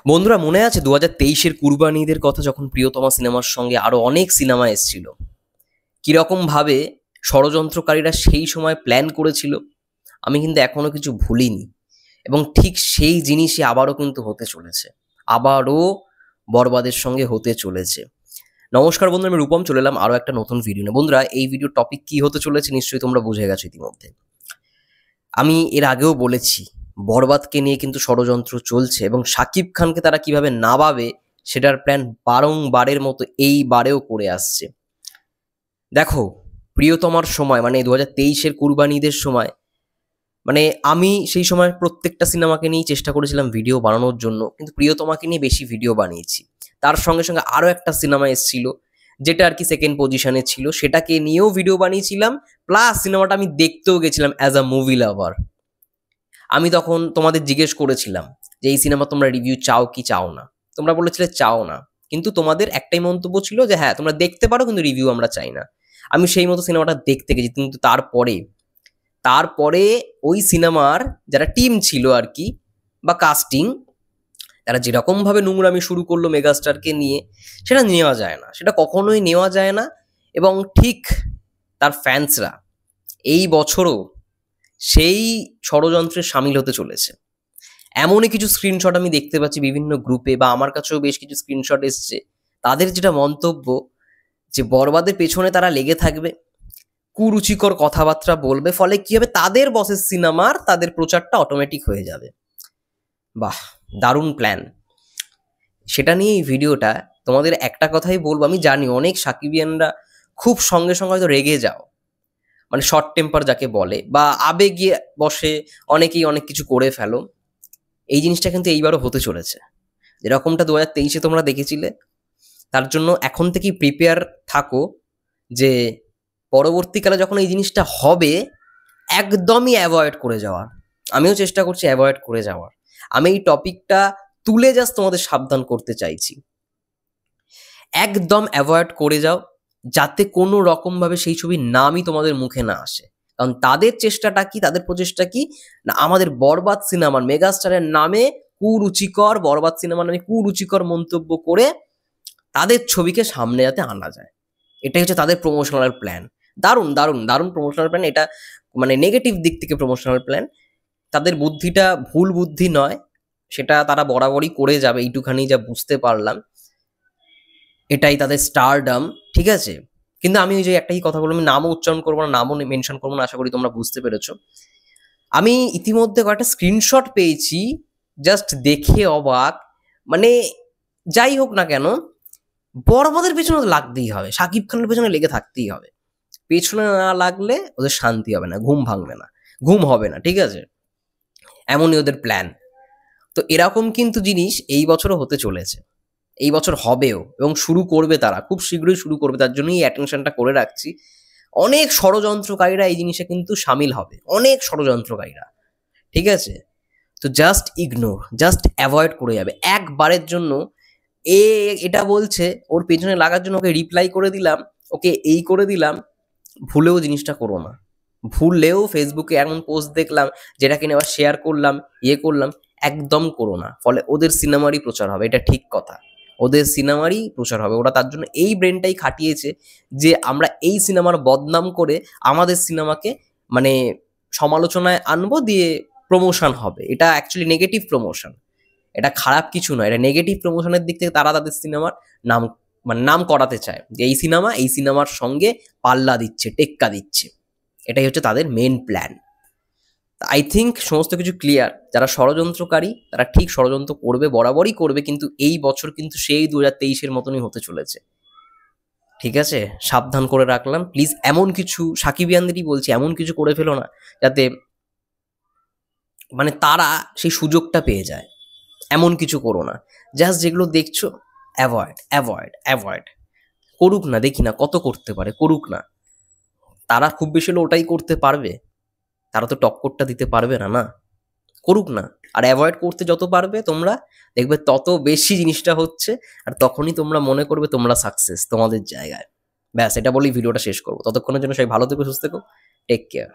বন্ধুরা, মনে আছে 2023-এর কুরবানি ঈদের কথা, যখন প্রিয়তমা সিনেমার সঙ্গে আরো অনেক সিনেমা এসেছিল? কিরকম ভাবে ষড়যন্ত্রকারীরা সেই সময় প্ল্যান করেছিল, আমি কিন্তু এখনো কিছু ভুলিনি। এবং ঠিক সেই জিনিসই আবারও কিন্তু হতে চলেছে। আবারও বরবাদের সঙ্গে হতে চলেছে। নমস্কার বন্ধুরা, আমি রূপম চলে এলাম আরও একটা নতুন ভিডিও নিয়ে। বন্ধুরা, এই ভিডিওর টপিক কি হতে চলেছে নিশ্চয়ই তোমরা বুঝে গেছো ইতিমধ্যে। আমি এর আগেও বলেছি, বরবাদকে নিয়ে কিন্তু ষড়যন্ত্র চলছে এবং শাকিব খানকে তারা কিভাবে নাবাবে সেটার প্ল্যান বারংবারের মতো এইবারেও করে আসছে। দেখো, প্রিয়তমার সময় মানে 2023-এর কুরবানি ঈদের সময়, মানে আমি সেই সময় প্রত্যেকটা সিনেমাকে নিয়েই চেষ্টা করেছিলাম ভিডিও বানানোর জন্য, কিন্তু প্রিয়তমাকে নিয়ে বেশি ভিডিও বানিয়েছি। তার সঙ্গে সঙ্গে আরও একটা সিনেমা এসেছিল যেটা আর কি সেকেন্ড পজিশনে ছিল, সেটাকে নিয়েও ভিডিও বানিয়েছিলাম। প্লাস সিনেমাটা আমি দেখতেও গেছিলাম অ্যাজ আ মুভি লাভার। আমি তখন তোমাদের জিজ্ঞেস করেছিলাম যে এই সিনেমা তোমরা রিভিউ চাও কি চাও না। তোমরা বলেছিলে চাও না, কিন্তু তোমাদের একটাই মন্তব্য ছিল যে হ্যাঁ তোমরা দেখতে পারো, কিন্তু রিভিউ আমরা চাই না। আমি সেই মতো সিনেমাটা দেখতে গেছি, কিন্তু তারপরে তারপরে ওই সিনেমার যারা টিম ছিল আর কি, বা কাস্টিং, তারা যেরকমভাবে নোংরামি শুরু করলো মেগাস্টারকে নিয়ে, সেটা নেওয়া যায় না, সেটা কখনোই নেওয়া যায় না। এবং ঠিক তার ফ্যান্সরা এই বছরও সেই ষড়যন্ত্রে সামিল হতে চলেছে। এমনই কিছু স্ক্রিনশট আমি দেখতে পাচ্ছি বিভিন্ন গ্রুপে, বা আমার কাছেও বেশ কিছু স্ক্রিনশট এসছে। তাদের যেটা মন্তব্য, যে বরবাদের পেছনে তারা লেগে থাকবে, কুরুচিকর কথাবার্তা বলবে, ফলে কি হবে, তাদের বসের সিনেমার তাদের প্রচারটা অটোমেটিক হয়ে যাবে। বাহ, দারুণ প্ল্যান। সেটা নিয়ে এই ভিডিওটা। তোমাদের একটা কথাই বলবো, আমি জানি অনেক সাকিবিয়ানরা খুব সঙ্গে সঙ্গে হয়তো রেগে যাও, মানে শর্ট টেম্পার যাকে বলে, বা আবেগে বসে অনেকেই অনেক কিছু করে ফেলো। এই জিনিসটা কিন্তু এইবারও হতে চলেছে। যেরকমটা 2023-এ তোমরা দেখেছিলে, তার জন্য এখন থেকেই প্রিপেয়ার থাকো যে পরবর্তীকালে যখন এই জিনিসটা হবে, একদমই অ্যাভয়েড করে যাওয়ার। আমিও চেষ্টা করছি অ্যাভয়েড করে যাওয়ার। আমি এই টপিকটা তুলে জাস্ট তোমাদের সাবধান করতে চাইছি, একদম অ্যাভয়েড করে যাও, যাতে কোনো রকমভাবে সেই ছবির নামই তোমাদের মুখে না আসে। কারণ তাদের চেষ্টাটা কি, তাদের প্রচেষ্টা কি না, আমাদের বরবাদ সিনেমার মেগাস্টারের নামে কুরুচিকর, বরবাদ সিনেমার নামে কুরুচিকর মন্তব্য করে তাদের ছবিকে সামনে যাতে আনা যায়। এটাই হচ্ছে তাদের প্রমোশনাল প্ল্যান। দারুণ দারুণ দারুণ প্রমোশনাল প্ল্যান এটা, মানে নেগেটিভ দিক থেকে প্রমোশনাল প্ল্যান। তাদের বুদ্ধিটা ভুল বুদ্ধি নয়, সেটা তারা বরাবরই করে যাবে, এইটুখানি যা বুঝতে পারলাম। এটাই তাদের স্টারডাম, ঠিক আছে। কিন্তু আমি ওই যে একটাই কথা বললাম, আমি নামও উচ্চারণ করবো না, নামও মেনশন করবো না, আশা করি তোমরা বুঝতে পেরেছো। আমি ইতিমধ্যে কয়েকটা স্ক্রিনশট পেয়েছি, জাস্ট দেখে অবাক। মানে যাই হোক না কেন, বরবাদের পেছনে তো লাগতেই হবে, শাকিব খানের পেছনে লেগে থাকতেই হবে। পেছনে না লাগলে ওদের শান্তি হবে না, ঘুম ভাঙবে না, ঘুম হবে না, ঠিক আছে। এমনই ওদের প্ল্যান। তো এরকম কিন্তু জিনিস এই বছরও হতে চলেছে, এই বছর হবেও, এবং শুরু করবে, তারা খুব শীঘ্রই শুরু করবে। তার জন্যই এই অ্যাটেনশনটা করে রাখছি। অনেক ষড়যন্ত্রকারীরা এই জিনিসে কিন্তু সামিল হবে, অনেক ষড়যন্ত্রকারীরা, ঠিক আছে। তো জাস্ট ইগনোর, জাস্ট অ্যাভয়েড করে যাবে একবারের জন্য। এটা বলছে ওর পেছনে লাগার জন্য, ওকে রিপ্লাই করে দিলাম, ওকে এই করে দিলাম। ভুলেও জিনিসটা করো না। ভুললেও ফেসবুকে এমন পোস্ট দেখলাম যেটা কিনে আবার শেয়ার করলাম, করলাম, একদম করো না। ফলে ওদের সিনেমারই প্রচার হবে, এটা ঠিক কথা। ওদের সিনেমারই প্রচার হবে। ওরা তার জন্য এই ব্রেনটাই খাটিয়েছে যে আমরা এই সিনেমার বদনাম করে আমাদের সিনেমাকে মানে সমালোচনায় আনবো, দিয়ে প্রমোশন হবে। এটা অ্যাকচুয়ালি নেগেটিভ প্রমোশন, এটা খারাপ কিছু নয়, এটা নেগেটিভ প্রমোশনের দিক থেকে তারা তাদের সিনেমার নাম মানে নাম করাতে চায় যে এই সিনেমা এই সিনেমার সঙ্গে পাল্লা দিচ্ছে, টেক্কা দিচ্ছে। এটাই হচ্ছে তাদের মেন প্ল্যান। আই থিঙ্ক সমস্ত কিছু ক্লিয়ার। যারা ষড়যন্ত্রকারী তারা ঠিক ষড়যন্ত্র করবে, বরাবরই করবে, কিন্তু এই বছর কিন্তু সেই 2023-এর মতনই হতে চলেছে, ঠিক আছে। সাবধান করে রাখলাম, প্লিজ। এমন কিছু সাকিবিয়ানদেরই বলছি, এমন কিছু করে ফেলো না যাতে মানে তারা সেই সুযোগটা পেয়ে যায়। এমন কিছু করো না। জাস্ট যেগুলো দেখছো অ্যাভয়েড অ্যাভয়েড অ্যাভয়েড। করুক না, দেখি না কত করতে পারে, করুক না। তারা খুব বেশি হলে ওটাই করতে পারবে, তারা তো টক্করটা দিতে পারবে না, না। করুক না। আর অ্যাভয়েড করতে যত পারবে তোমরা, দেখবে তত বেশি জিনিসটা হচ্ছে, আর তখনই তোমরা মনে করবে তোমরা সাকসেস তোমাদের জায়গায়। ব্যাস, এটা বলেই ভিডিওটা শেষ করবো। ততক্ষণের জন্য সবাই ভালো থেকো, সুস্থ থেকো, টেক কেয়ার।